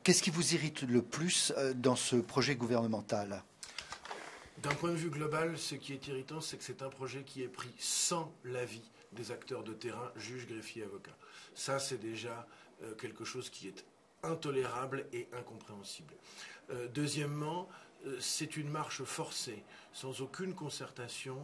Qu'est-ce qui vous irrite le plus dans ce projet gouvernemental? D'un point de vue global, ce qui est irritant, c'est que c'est un projet qui est pris sans l'avis des acteurs de terrain, juges, greffiers, avocats. Ça, c'est déjà quelque chose qui est intolérable et incompréhensible. Deuxièmement, c'est une marche forcée, sans aucune concertation,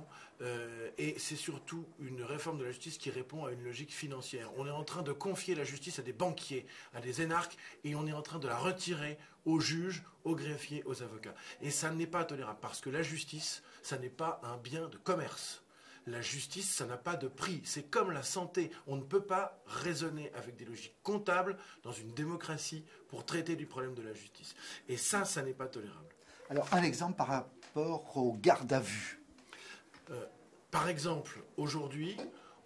et c'est surtout une réforme de la justice qui répond à une logique financière. On est en train de confier la justice à des banquiers, à des énarques, et on est en train de la retirer aux juges, aux greffiers, aux avocats. Et ça n'est pas tolérable, parce que la justice, ça n'est pas un bien de commerce. La justice, ça n'a pas de prix. C'est comme la santé. On ne peut pas raisonner avec des logiques comptables dans une démocratie pour traiter du problème de la justice. Et ça n'est pas tolérable. Alors, un exemple par rapport aux gardes à vue. Par exemple, aujourd'hui,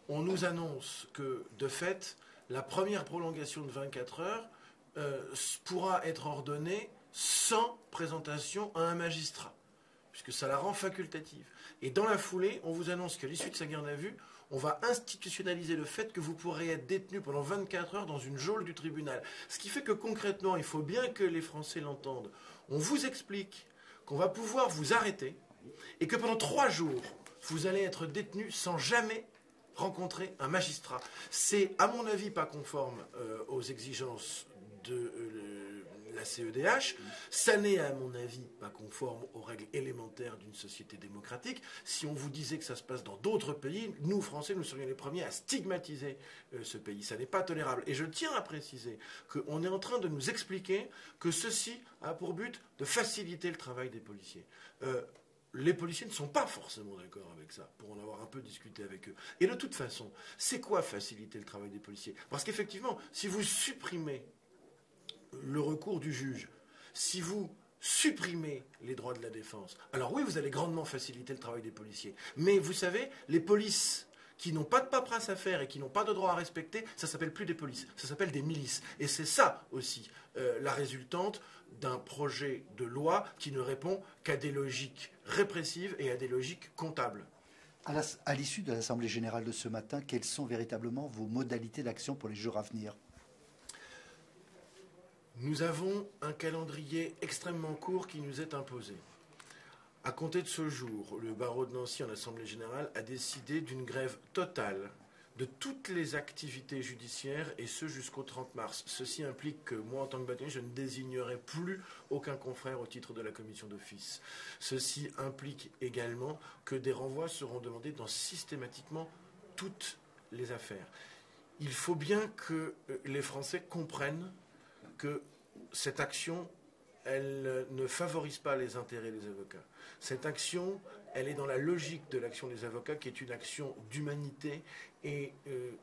on nous annonce que, de fait, la première prolongation de 24 heures pourra être ordonnée sans présentation à un magistrat, puisque ça la rend facultative. Et dans la foulée, on vous annonce qu'à l'issue de sa garde à vue, on va institutionnaliser le fait que vous pourrez être détenu pendant 24 heures dans une geôle du tribunal. Ce qui fait que concrètement, il faut bien que les Français l'entendent. On vous explique qu'on va pouvoir vous arrêter et que pendant 3 jours, vous allez être détenu sans jamais rencontrer un magistrat. C'est, à mon avis, pas conforme aux exigences de la CEDH. Ça n'est, à mon avis, pas conforme aux règles élémentaires d'une société démocratique. Si on vous disait que ça se passe dans d'autres pays, nous, Français, nous serions les premiers à stigmatiser ce pays. Ça n'est pas tolérable. Et je tiens à préciser qu'on est en train de nous expliquer que ceci a pour but de faciliter le travail des policiers. Les policiers ne sont pas forcément d'accord avec ça, pour en avoir un peu discuté avec eux. Et de toute façon, c'est quoi faciliter le travail des policiers? Parce qu'effectivement, si vous supprimez le recours du juge, si vous supprimez les droits de la défense, alors oui, vous allez grandement faciliter le travail des policiers. Mais vous savez, les polices qui n'ont pas de paperasse à faire et qui n'ont pas de droits à respecter, ça s'appelle plus des polices, ça s'appelle des milices. Et c'est ça aussi la résultante d'un projet de loi qui ne répond qu'à des logiques répressives et à des logiques comptables. À l'issue de l'Assemblée générale de ce matin, quelles sont véritablement vos modalités d'action pour les jours à venir? Nous avons un calendrier extrêmement court qui nous est imposé. À compter de ce jour, le barreau de Nancy en Assemblée générale a décidé d'une grève totale de toutes les activités judiciaires, et ce jusqu'au 30 mars. Ceci implique que moi, en tant que bâtonnier, je ne désignerai plus aucun confrère au titre de la commission d'office. Ceci implique également que des renvois seront demandés dans systématiquement toutes les affaires. Il faut bien que les Français comprennent que cette action, elle ne favorise pas les intérêts des avocats. Cette action, elle est dans la logique de l'action des avocats, qui est une action d'humanité et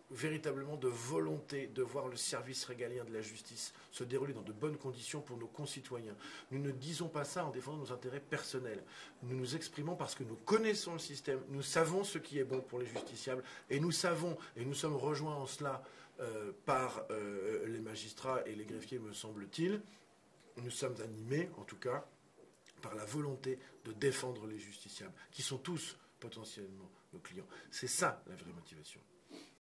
véritablement de volonté de voir le service régalien de la justice se dérouler dans de bonnes conditions pour nos concitoyens. Nous ne disons pas ça en défendant nos intérêts personnels. Nous nous exprimons parce que nous connaissons le système, nous savons ce qui est bon pour les justiciables, et nous savons, et nous sommes rejoints en cela par les magistrats et les greffiers, me semble-t-il. Nous sommes animés, en tout cas, par la volonté de défendre les justiciables, qui sont tous potentiellement nos clients. C'est ça la vraie motivation.